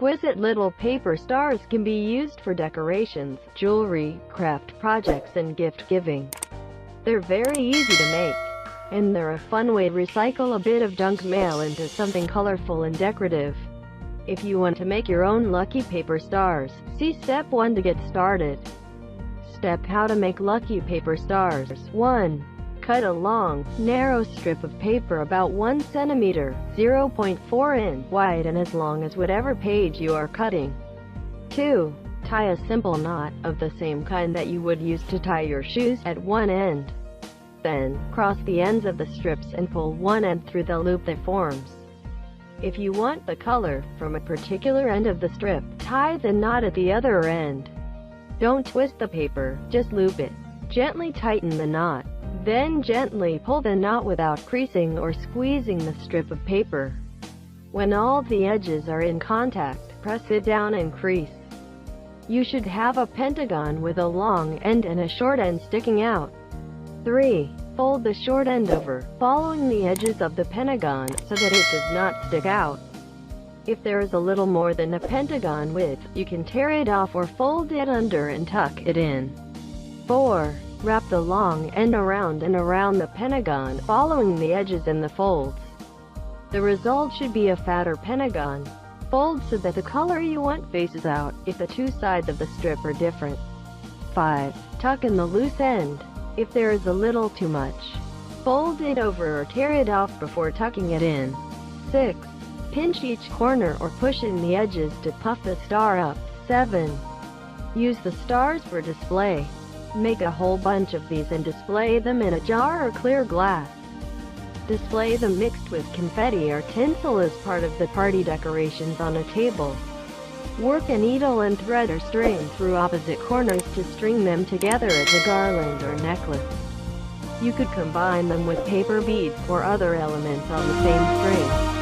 Exquisite little paper stars can be used for decorations, jewelry, craft projects, and gift giving. They're very easy to make, and they're a fun way to recycle a bit of junk mail into something colorful and decorative. If you want to make your own lucky paper stars, see Step 1 to get started. Step: How to make lucky paper stars. 1. Cut a long, narrow strip of paper about 1 cm, 0.4 in, wide and as long as whatever page you are cutting. 2. Tie a simple knot, of the same kind that you would use to tie your shoes, at one end. Then, cross the ends of the strips and pull one end through the loop that forms. If you want the color from a particular end of the strip, tie the knot at the other end. Don't twist the paper, just loop it. Gently tighten the knot. Then gently pull the knot without creasing or squeezing the strip of paper. When all the edges are in contact, press it down and crease. You should have a pentagon with a long end and a short end sticking out. 3. Fold the short end over, following the edges of the pentagon, so that it does not stick out. If there is a little more than a pentagon width, you can tear it off or fold it under and tuck it in. 4. Wrap the long end around and around the pentagon, following the edges and the folds. The result should be a fatter pentagon. Fold so that the color you want faces out, if the two sides of the strip are different. 5. Tuck in the loose end. If there is a little too much, fold it over or tear it off before tucking it in. 6. Pinch each corner or push in the edges to puff the star up. 7. Use the stars for display. Make a whole bunch of these and display them in a jar or clear glass. Display them mixed with confetti or tinsel as part of the party decorations on a table. Work a needle and thread or string through opposite corners to string them together as a garland or necklace. You could combine them with paper beads or other elements on the same string.